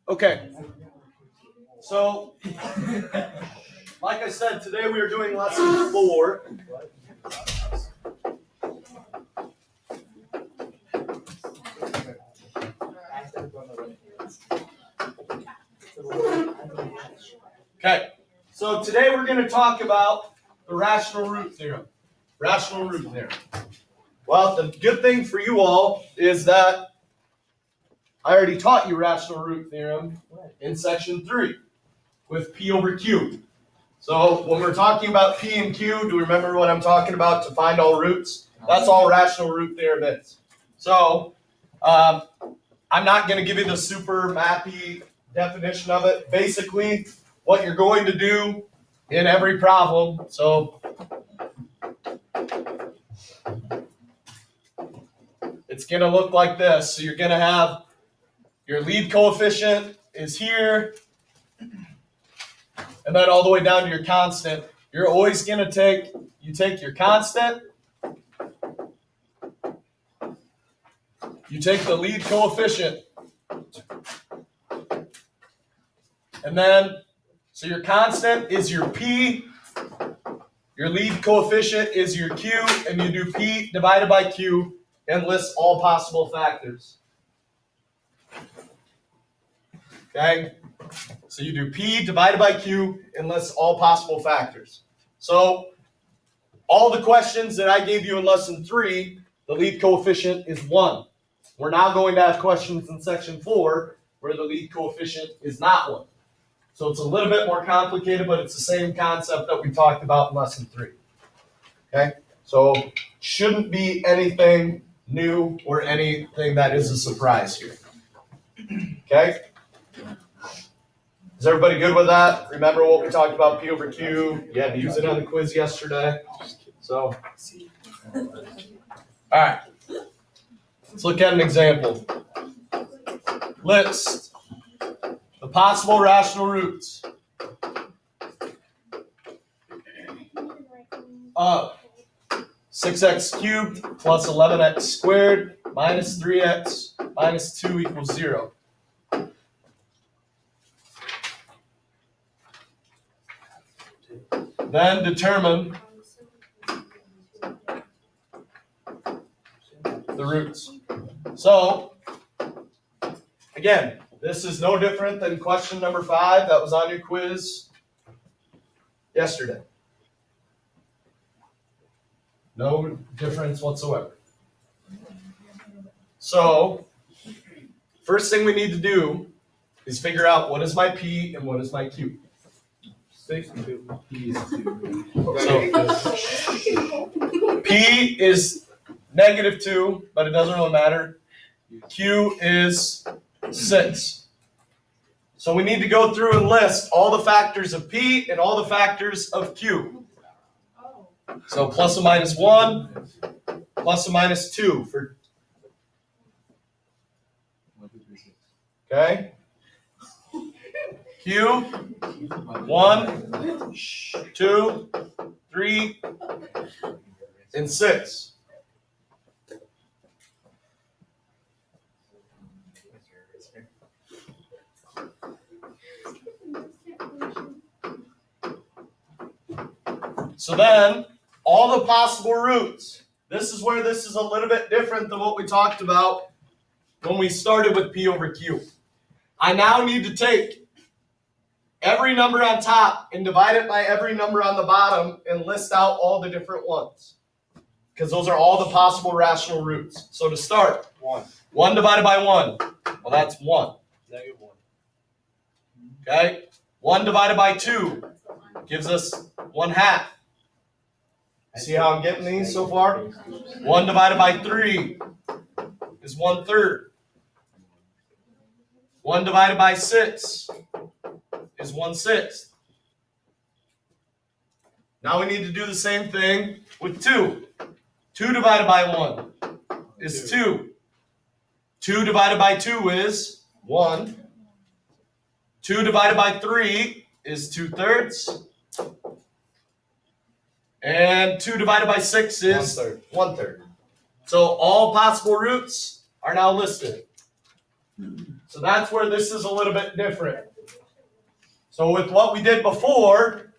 Okay. So, like I said, today we are doing lesson 4. Okay. So today we're going to talk about the rational root theorem. Rational root theorem. Well, the good thing for you all is that I already taught you rational root theorem in section 3 with P over Q. So when we're talking about P and Q, do you remember what I'm talking about to find all roots? That's all rational root theorem is. So I'm not going to give you the super mappy definition of it. Basically, what you're going to do in every problem. So it's going to look like this. So you're going to have your lead coefficient is here, and then all the way down to your constant. You're always going to take your constant, you take the lead coefficient, and then, so your constant is your P, your lead coefficient is your Q, and you do P divided by Q and list all possible factors. Okay? So you do P divided by Q and list all possible factors. So all the questions that I gave you in lesson 3, the lead coefficient is 1. We're now going to have questions in section 4 where the lead coefficient is not 1. So it's a little bit more complicated, but it's the same concept that we talked about in lesson 3. Okay? So shouldn't be anything new or anything that is a surprise here. Okay? Is everybody good with that? Remember what we talked about P over Q? You had to use it on the quiz yesterday. So, all right. Let's look at an example. List the possible rational roots of 6x cubed plus 11x squared minus 3x minus 2 equals 0. Then determine the roots. So, again, this is no different than question number 5 that was on your quiz yesterday. No difference whatsoever. So, first thing we need to do is figure out what is my P and what is my Q. 62. So, P is -2, but it doesn't really matter. Q is 6. So we need to go through and list all the factors of P and all the factors of Q. So plus or minus 1, plus or minus 2 for. Okay. Q, 1, 2, 3, and 6. So then, all the possible roots. This is where this is a little bit different than what we talked about when we started with P over Q. I now need to take every number on top and divide it by every number on the bottom and list out all the different ones. Because those are all the possible rational roots. So to start, 1 divided by 1. Well, that's 1. -1. Okay? 1 divided by 2 gives us 1/2. See how I'm getting these so far? 1 divided by 3 is 1/3. 1 divided by 6 is 1/6. Now we need to do the same thing with 2. 2 divided by 1 is 2. 2 divided by 2 is 1. 2 divided by 3 is 2/3. And 2 divided by 6 is 1/3. So all possible roots are now listed. So that's where this is a little bit different. So with what we did before,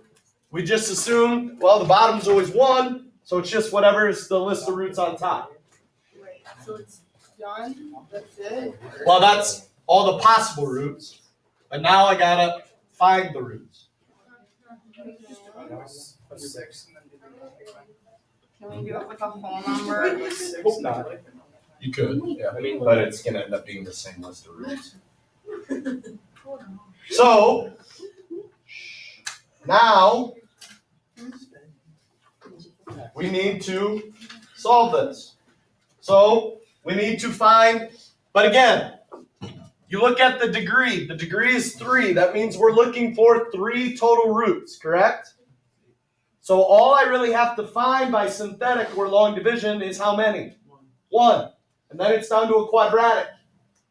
we just assumed, well, the bottom's always 1, so it's just whatever is the list of roots on top. Right, so it's done, that's it? Well, that's all the possible roots, but now I gotta find the roots. Can we do it with a whole number? Hope not. You could, yeah, but it's gonna end up being the same list of roots. So, now, we need to solve this. So, we need to find, but again, you look at the degree. The degree is 3. That means we're looking for 3 total roots, correct? So all I really have to find by synthetic or long division is how many? 1. And then it's down to a quadratic.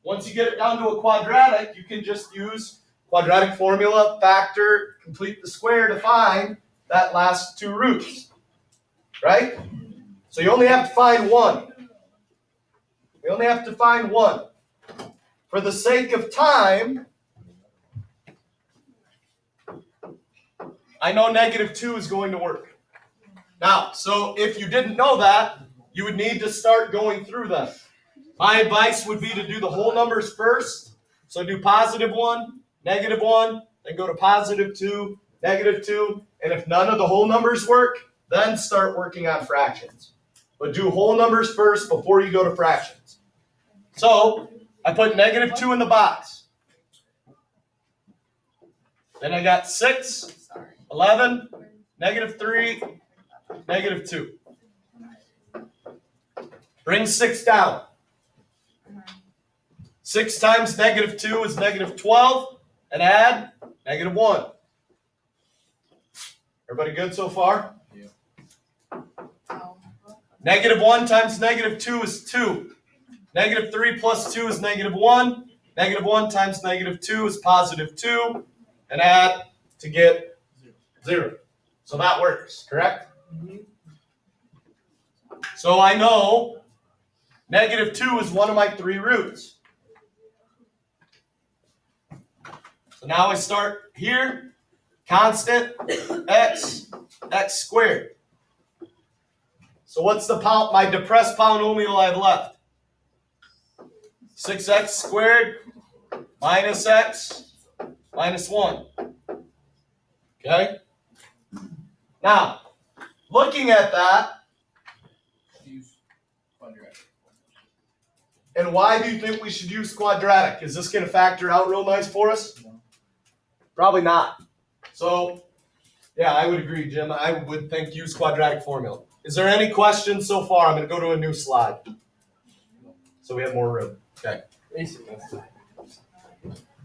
Once you get it down to a quadratic, you can just use quadratic formula, factor, complete the square to find that last 2 roots. Right? So you only have to find 1. We only have to find 1. For the sake of time, I know -2 is going to work. Now, so if you didn't know that, you would need to start going through them. My advice would be to do the whole numbers first. So do +1, -1, then go to +2, -2, and if none of the whole numbers work, then start working on fractions. But do whole numbers first before you go to fractions. So, I put -2 in the box. Then I got 6, 11, -3, -2. Bring 6 down. 6 times -2 is -12, and add -1. Everybody good so far? Yeah. -1 times -2 is 2. -3 plus 2 is -1. -1 times -2 is +2. And add to get 0. So that works, correct? So I know -2 is one of my 3 roots. So now I start here, constant x squared. So what's my depressed polynomial I have left? 6x squared minus x minus 1. Okay? Now, looking at that, and why do you think we should use quadratic? Is this going to factor out real nice for us? No. Probably not. So, yeah, I would agree, Jim. I would think use quadratic formula. Is there any questions so far? I'm going to go to a new slide. So we have more room. Okay.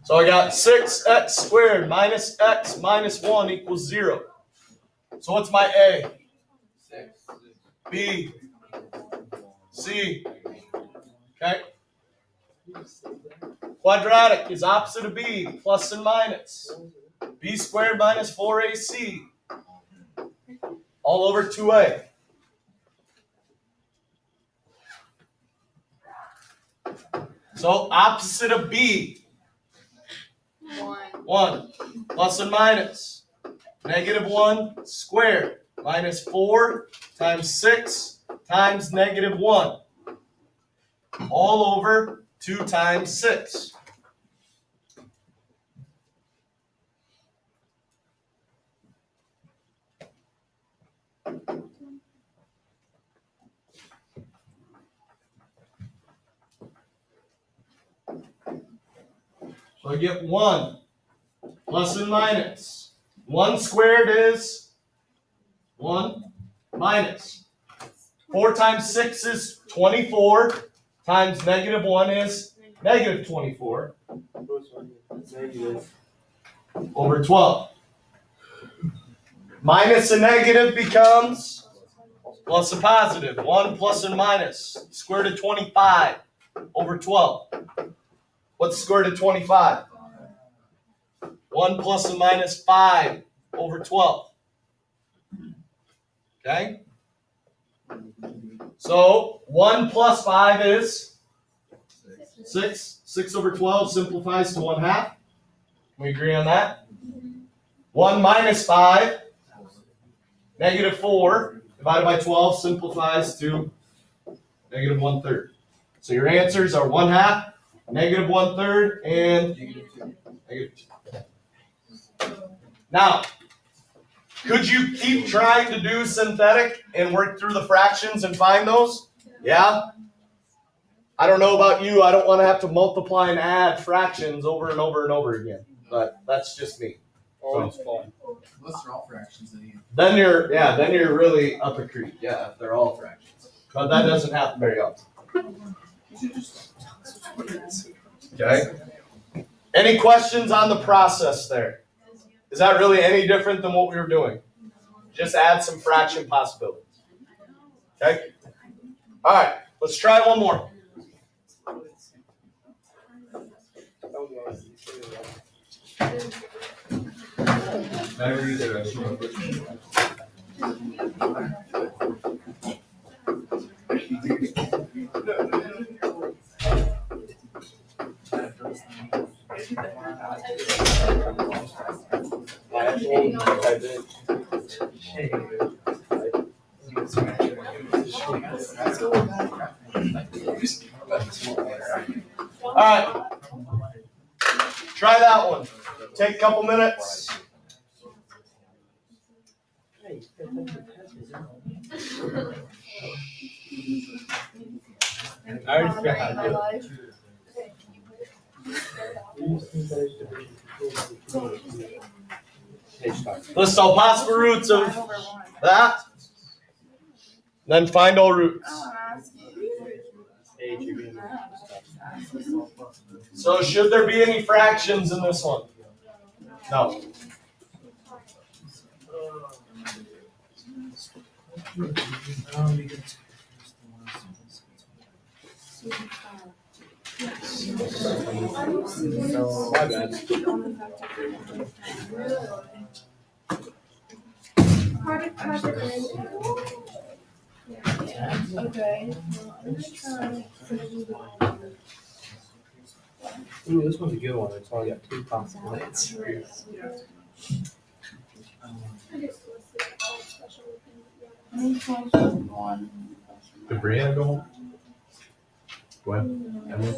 So I got 6x squared minus x minus 1 equals 0. So what's my A? 6. B? C? Okay. Quadratic is opposite of B, plus and minus. B squared minus 4AC. All over 2A. So opposite of B, 1, plus and minus. -1 squared minus 4 times 6 times -1. All over 2 times 6. So I get 1 plus and minus. 1 squared is 1 minus. 4 times 6 is 24 times -1 is -24 over 12. Minus a negative becomes plus a positive. 1 plus and minus. Square root of 25 over 12. What's square root of 25? 1 plus and minus 5 over 12. Okay? So 1 plus 5 is 6 over 12 simplifies to 1/2. Can we agree on that? 1 minus 5, negative 4, divided by 12 simplifies to negative 1/3. So your answers are 1/2, negative 1/3, and negative 2. Now, could you keep trying to do synthetic and work through the fractions and find those? Yeah? I don't know about you, I don't want to have to multiply and add fractions over and over and over again. But that's just me. Always fun. Unless they're all fractions, then Then you're really up a creek. Yeah, if they're all fractions. But that doesn't happen very often. Okay. Any questions on the process there? Is that really any different than what we were doing? Just add some fraction possibilities. Okay? All right, let's try one more. All right. Try that one. Take a couple minutes. I already forgot how to do it. List all possible roots of that. Then find all roots. So should there be any fractions in this one? No. My bad. Okay. Ooh, this one's a good one. It's only got 2 possible answers. Did Brianna go home? Go ahead. Emily?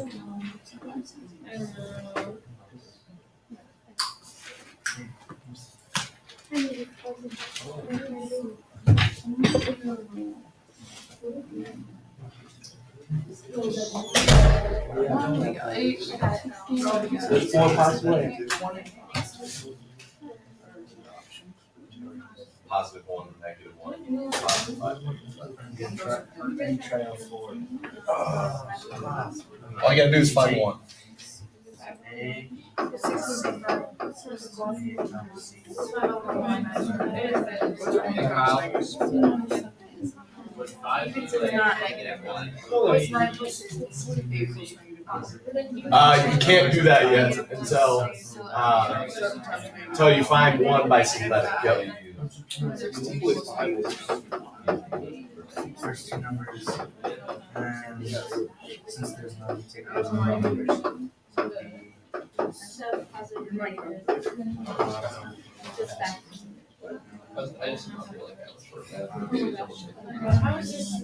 There's 4 possible answers. Positive 1, negative 1, positive 5. All you gotta do is find one. You can't do that yet until you find one by synthetic. Yep. first 2 numbers, and since there's no, you take those numbers.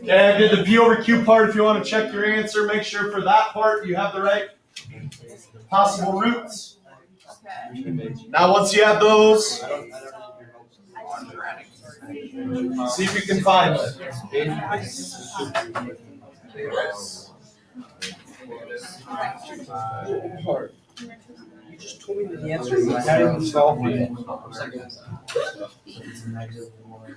Okay, I did the P over Q part. If you want to check your answer, make sure for that part you have the right possible roots. Now, once you have those, see if you can find it. You just told me the answer. I hadn't even solved it. It's a negative 1.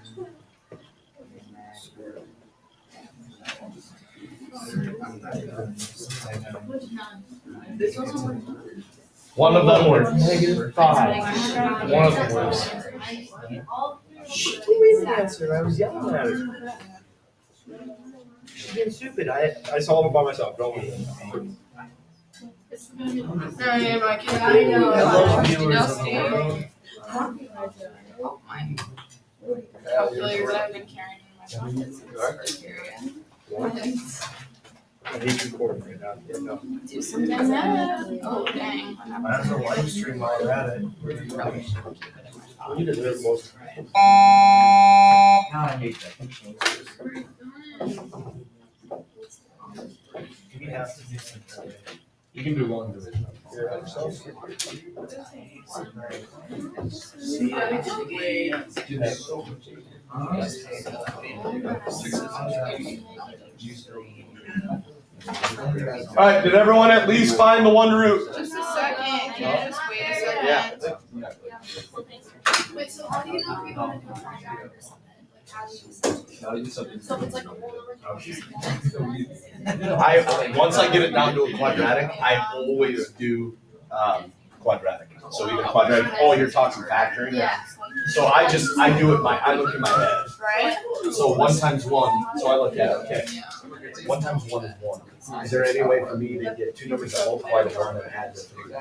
One of them works. -5. One of them works. She told me the answer. I was yelling at her. She's being stupid. I solved it by myself. Don't worry. Sorry, my kid. I know. Hello, You know, viewers. Steve. Calculators that I've been carrying in my pocket since first period. I hate recording right now. Yeah, no. Do some math. Oh, dang. I don't know why you stream while you're at it. You deserve most. God, I hate that. We have to do something. You can do one division. All right, did everyone at least find the one root? Just a second. Can you just wait a second? Yeah. Wait, so how do you know if you want to do a quadratic or something? Like, how do you decide? So if it's like a whole over. Once I get it down to a quadratic, I always do quadratic. So either quadratic, oh, you're talking factoring? Yeah. So I do it I look in my head. Right? So 1 times 1, so I look at it, okay. 1 times 1 is 1. Is there any way for me to get two numbers that multiply to 1 and add to 3?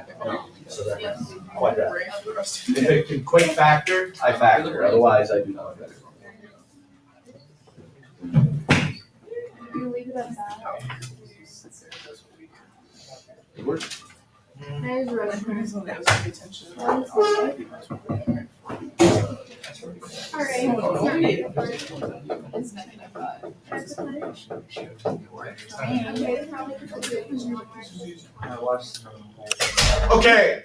So that's quadratic. If it can quick factor, I factor, otherwise I do not factor. You leave it at that. It works. There's room. Alright. It's -5. I watched Okay.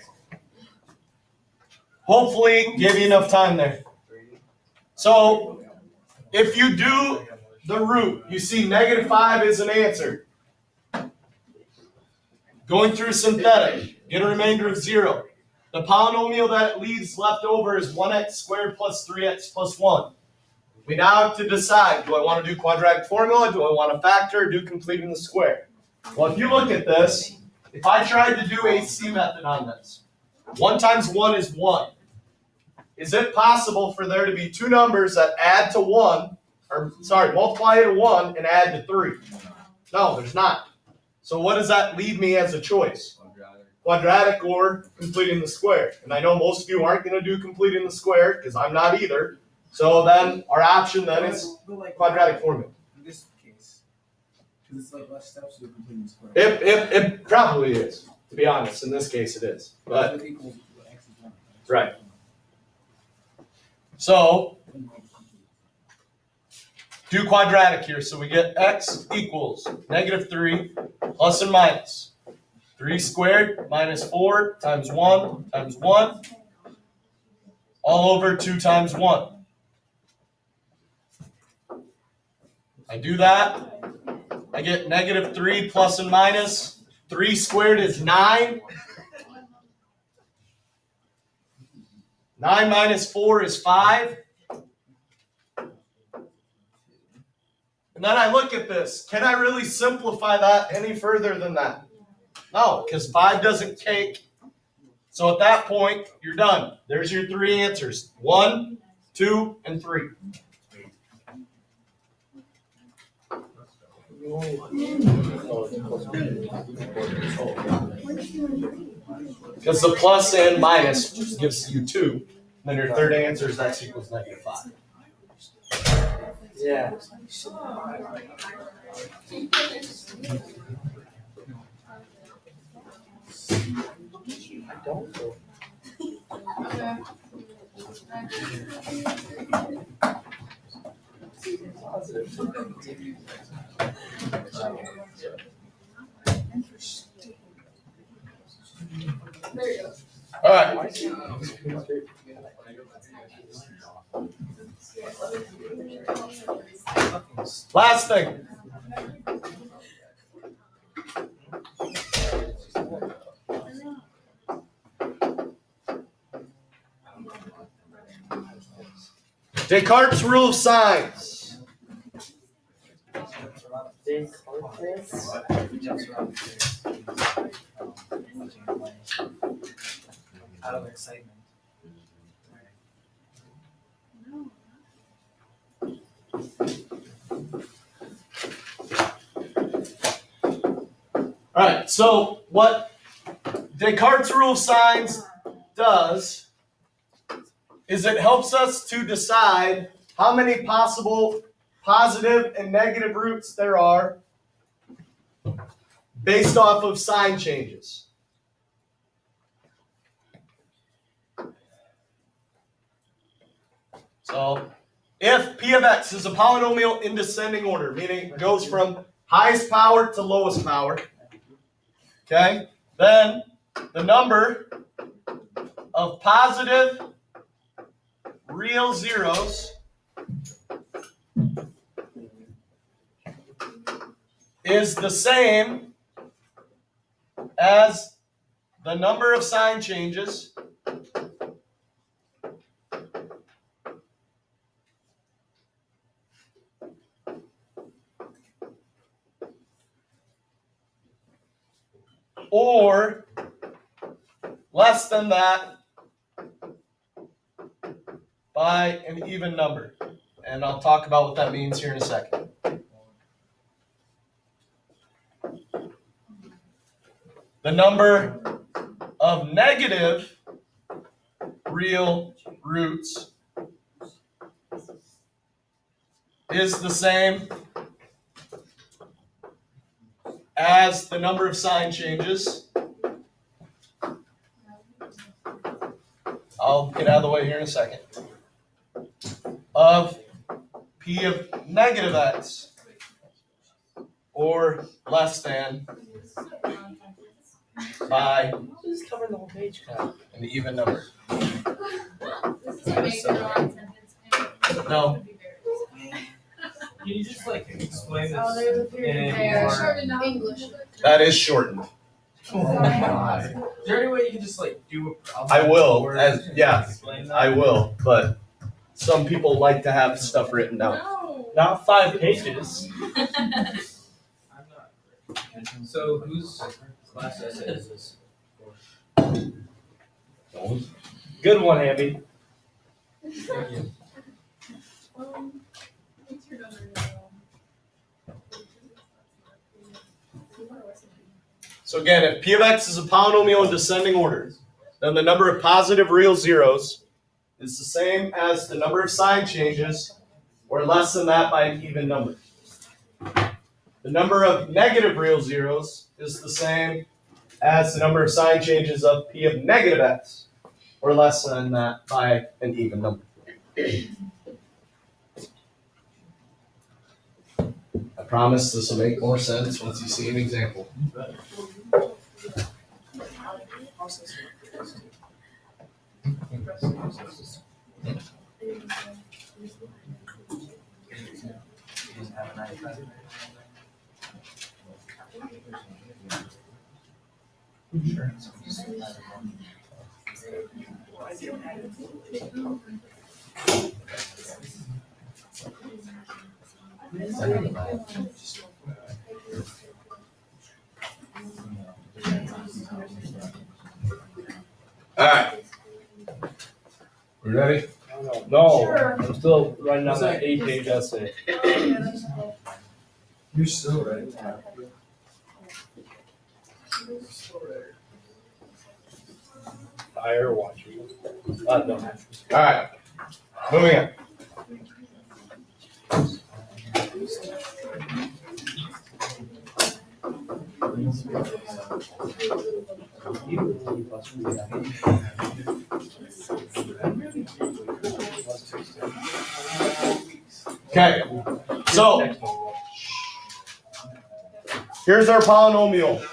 Hopefully give you enough time there. So if you do the root, you see -5 is an answer. Going through synthetic, get a remainder of 0. The polynomial that leaves left over is 1x squared plus 3x plus 1. We now have to decide, do I want to do quadratic formula? Do I want to factor or do completing the square? Well, if you look at this, if I tried to do a C method on this, 1 times 1 is 1. Is it possible for there to be two numbers that add to 1, or sorry, multiply to 1 and add to 3? No, there's not. So what does that leave me as a choice? Quadratic or completing the square. And I know most of you aren't going to do completing the square because I'm not either. So then our option then is quadratic formula. In this case, because it's like less steps to complete the square. It probably is, to be honest. In this case, it is. But If equals x is 1. right. So do quadratic here. So we get x equals -3 plus and minus 3 squared minus 4 times 1 times 1 all over 2 times 1. I do that. I get -3 plus and minus 3 squared is 9. 9 minus 4 is 5. And then I look at this. Can I really simplify that any further than that? No, because 5 doesn't cake. So at that point, you're done. There's your 3 answers. 1, 2, and 3. Because the plus and minus just gives you 2. And then your third answer is x equals -5. Yeah. I don't know. There you go. All right. Last thing. Descartes' rule of signs. out of excitement. All right, so what Descartes' rule of signs does is it helps us to decide how many possible positive and negative roots there are based off of sign changes. So if P of X is a polynomial in descending order, meaning it goes from highest power to lowest power, okay, then the number of positive real zeros is the same as the number of sign changes or less than that by an even number. And I'll talk about what that means here in a second. The number of negative real roots is the same as the number of sign changes. I'll get out of the way here in a second. Of P of negative X or less than by Just covering the whole page, Kyle. an even number. This is a major long sentence. No. Can you just like explain Oh, this? there's a period in there. more- Shortened up. English. That is shortened. Oh my god. Is there any way you can just like do a problem? I will, or as- yeah, explain that? I will, but some people like to have stuff written down. No. Not 5 pages. I'm not. So whose class essay is this? Good one, Abby. Thank you. What's your number? So again, if P of X is a polynomial in descending order, then the number of positive real zeros is the same as the number of sign changes, or less than that by an even number. The number of negative real zeros is the same as the number of sign changes of P of negative X, or less than that by an even number. I promise this will make more sense once you see an example. All right. We ready? No, Sure. I'm still writing on that 8-page essay. You're still right. Fire watching. No. All right. Moving on. Okay. So here's our polynomial.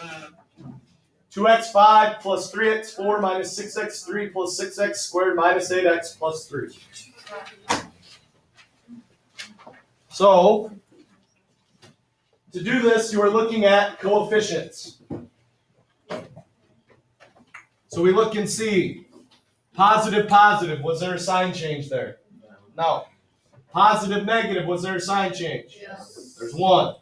2x5 plus 3x4 minus 6x3 plus 6x squared minus 8x plus 3. So, to do this, you are looking at coefficients. So we look and see, positive, positive, was there a sign change there? No. Positive, negative, was there a sign change? Yes. There's 1.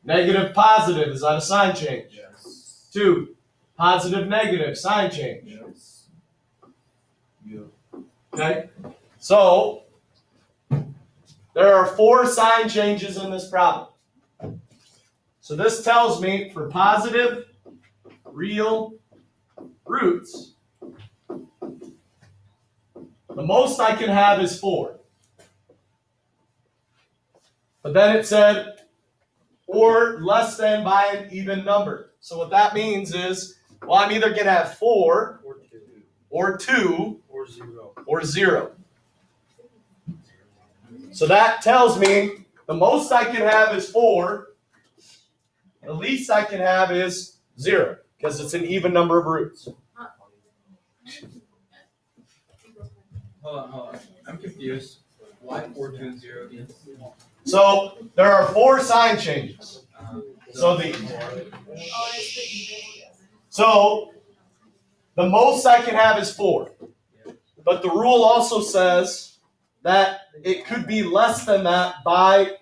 Negative, positive, is that a sign change? Yes. 2. Positive, negative, sign change. Yes. You. Okay? So, there are 4 sign changes in this problem. So this tells me for positive real roots, the most I can have is 4. But then it said, or less than by an even number. So what that means is, well, I'm either going to have 4 Or 2. or 2 Or 0. or 0. So that tells me the most I can have is 4. The least I can have is 0 because it's an even number of roots. Hold on. I'm confused. Why 4, 2, and 0 again? So there are 4 sign changes. So the most I can have is 4. But the rule also says that it could be less than that by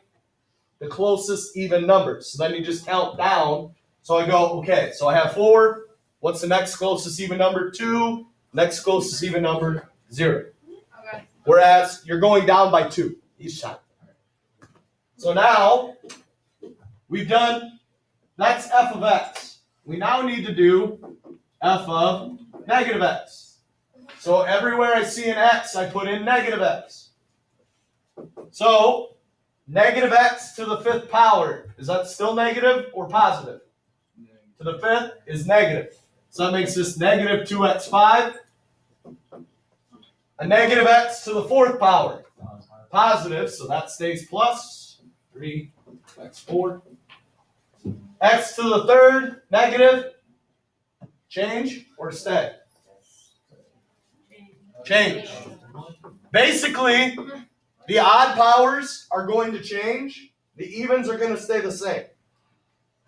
the closest even numbers. So then you just count down. So I go, okay, so I have 4. What's the next closest even number? 2. Next closest even number, 0. Okay. Whereas you're going down by 2 each time. So now we've done, that's f of x. We now need to do f of negative x. So everywhere I see an x, I put in negative x. So negative x to the 5th power, is that still negative or positive? To the 5th is negative. So that makes this negative 2x5. A negative x to the 4th power, positive, so that stays plus 3x4. X to the 3rd, negative, change or stay? Change. Basically, the odd powers are going to change. The evens are going to stay the same.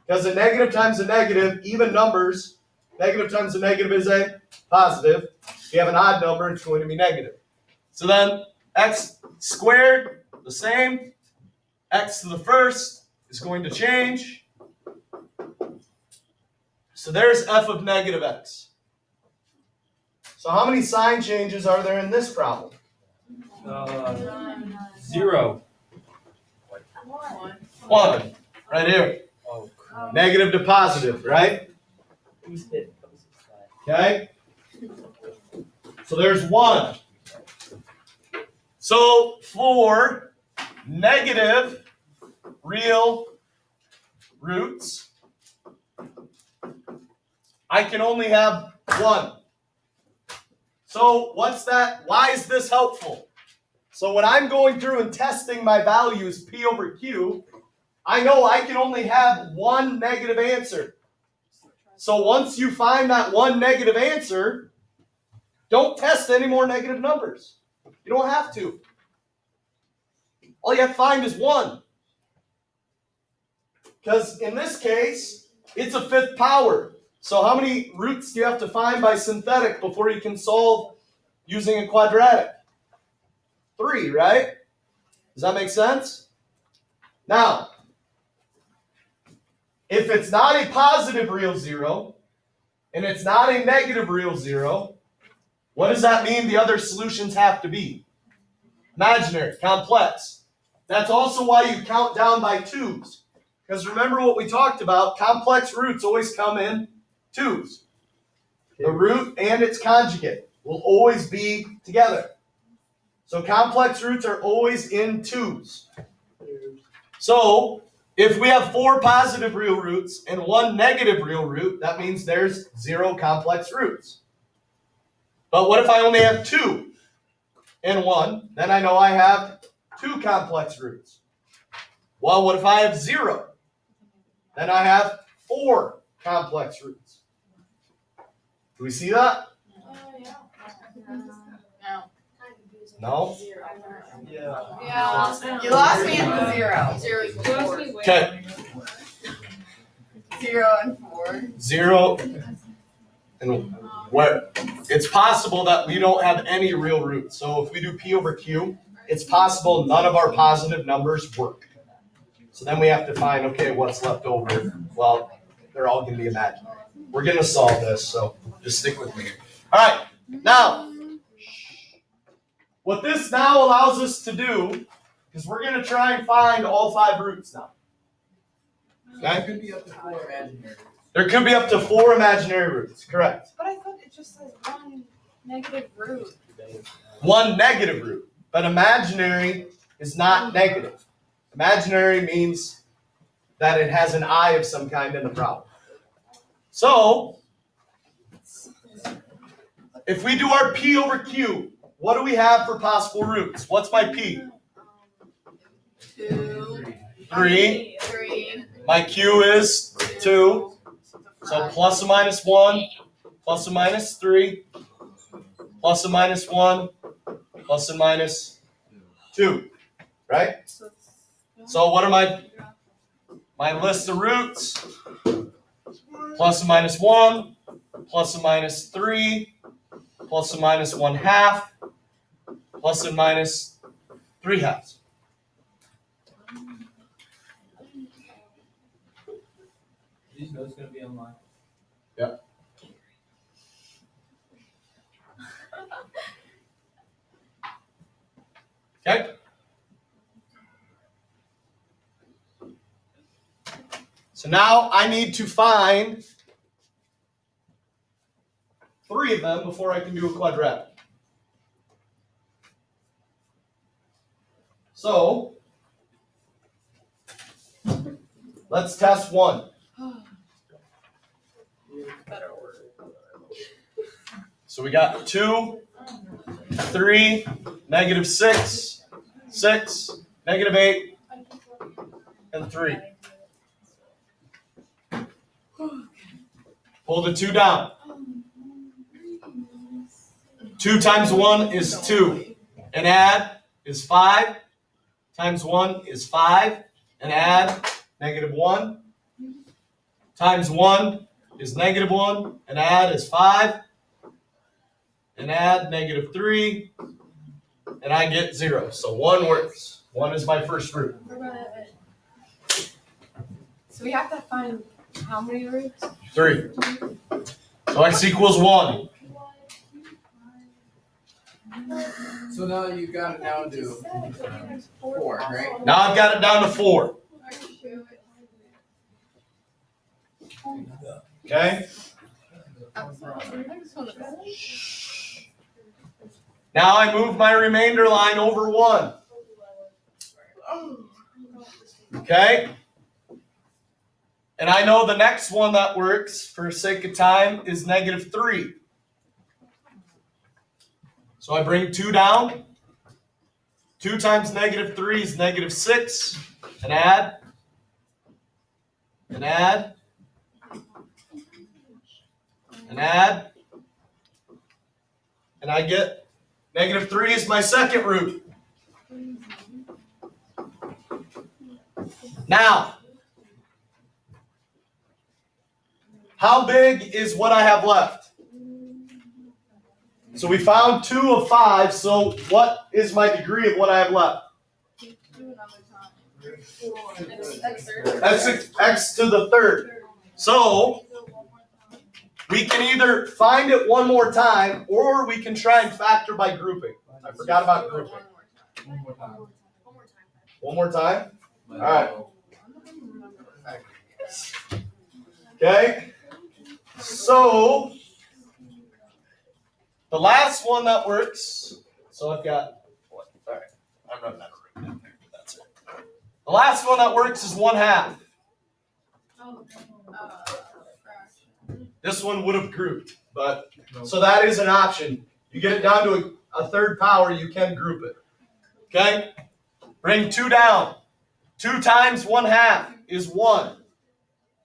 Because a negative times a negative, even numbers, negative times a negative is a positive. If you have an odd number, it's going to be negative. So then x squared, the same. X to the 1st is going to change. So there's f of negative x. So how many sign changes are there in this problem? 0. 1, right here. Oh, Negative to positive, right? who's hit? Okay? So there's 1. So for negative real roots, I can only have 1. So what's that? Why is this helpful? So when I'm going through and testing my values, P over Q, I know I can only have 1 negative answer. So once you find that 1 negative answer, don't test any more negative numbers. You don't have to. All you have to find is 1. Because in this case, it's a 5th power. So how many roots do you have to find by synthetic before you can solve using a quadratic? 3, right? Does that make sense? Now, if it's not a positive real 0, and it's not a negative real 0, what does that mean the other solutions have to be? Imaginary, complex. That's also why you count down by 2s. Because remember what we talked about, complex roots always come in 2s. The root and its conjugate will always be together. So complex roots are always in 2s. So if we have 4 positive real roots and 1 negative real root, that means there's 0 complex roots. But what if I only have 2 and 1? Then I know I have 2 complex roots. Well, what if I have 0? Then I have 4 complex roots. Do we see that? No? Yeah. Yeah. You lost me at the 0. 0 equals 4. Okay. 0 and 4. 0 and where it's possible that we don't have any real roots. So if we do P over Q, it's possible none of our positive numbers work. So then we have to find, okay, what's left over? Well, they're all going to be imaginary. We're going to solve this, so just stick with me. All right, now, what this now allows us to do is we're going to try and find all 5 roots now. That could be up to 4 imaginary. There could be up to 4 imaginary roots, correct. But I thought it just says 1 negative root. 1 negative root, but imaginary is not negative. Imaginary means that it has an I of some kind in the problem. So, if we do our P over Q, what do we have for possible roots? What's my P? 2. 3. 3. My Q is 2. So plus or minus 1, plus or minus 3, plus or minus 1, plus or minus 2. Right? So what are my list of roots? Plus or minus 1, plus or minus 3, plus or minus 1/2, plus or minus 3/2. These notes gonna be online. Okay? So now I need to find 3 of them before I can do a quadratic. So, let's test 1. Better word. So we got 2, 3, -6, 6, -8, and 3. Pull the 2 down. 2 times 1 is 2. And add is 5. Times 1 is 5. And add -1. Times 1 is -1. And add is 5. And add -3. And I get 0. So 1 works. 1 is my first root. So we have to find how many roots? 3. So x equals 1. So now you got it down to 4, right? Now I've got it down to 4. Okay? Now I move my remainder line over 1. Okay? And I know the next one that works, for sake of time, is -3. So I bring 2 down. 2 times -3 is -6. And add. And add. And add. And I get -3 is my second root. Now, how big is what I have left? So we found 2 of 5, so what is my degree of what I have left? That's x to the 3rd. So, we can either find it one more time, or we can try and factor by grouping. I forgot about grouping. One more time? All right. Okay. So, the last one that works, so I've got, all right, I'm running out of room. That's it. The last one that works is 1/2. This one would have grouped, but, so that is an option. You get it down to a 3rd power, you can group it. Okay? Bring 2 down. 2 times 1/2 is 1.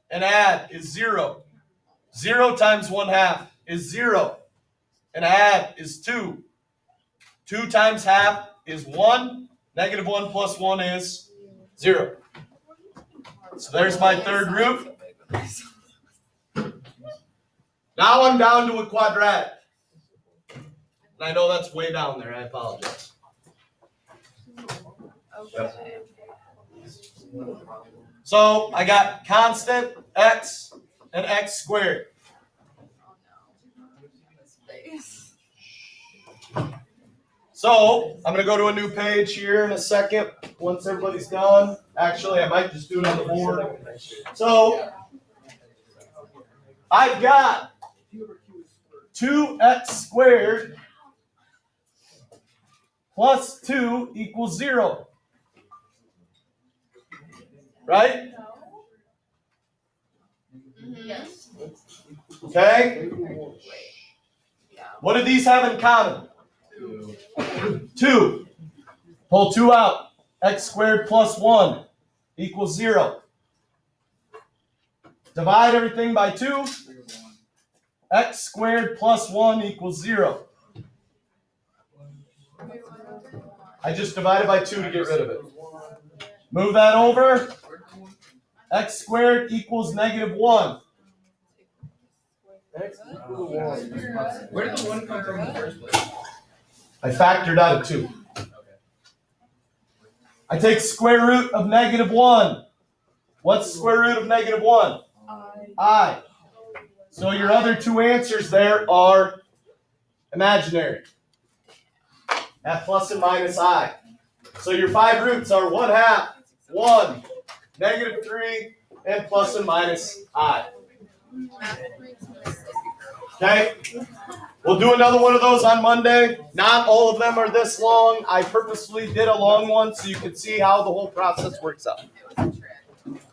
And add is 0. 0 times 1/2 is 0. And add is 2. 2 times half is 1. -1 plus 1 is 0. So there's my 3rd root. Now I'm down to a quadratic. And I know that's way down there. I apologize. Okay. So I got constant x and x squared. So I'm going to go to a new page here in a second once everybody's done. Actually, I might just do it on the board. So I've got 2x squared plus 2 equals 0. Right? Yes. Okay? Yeah. What do these have in common? 2. Pull 2 out. X squared plus 1 equals 0. Divide everything by 2. X squared plus 1 equals 0. I just divided by 2 to get rid of it. Move that over. X squared equals negative 1. X equal to 1. Where did the 1 come from in the first place? I factored out of 2. I take square root of negative 1. What's square root of negative 1? I. So your other 2 answers there are imaginary. At plus and minus I. So your 5 roots are 1/2, 1, negative 3, and plus and minus I. Okay? We'll do another one of those on Monday. Not all of them are this long. I purposely did a long one so you can see how the whole process works out.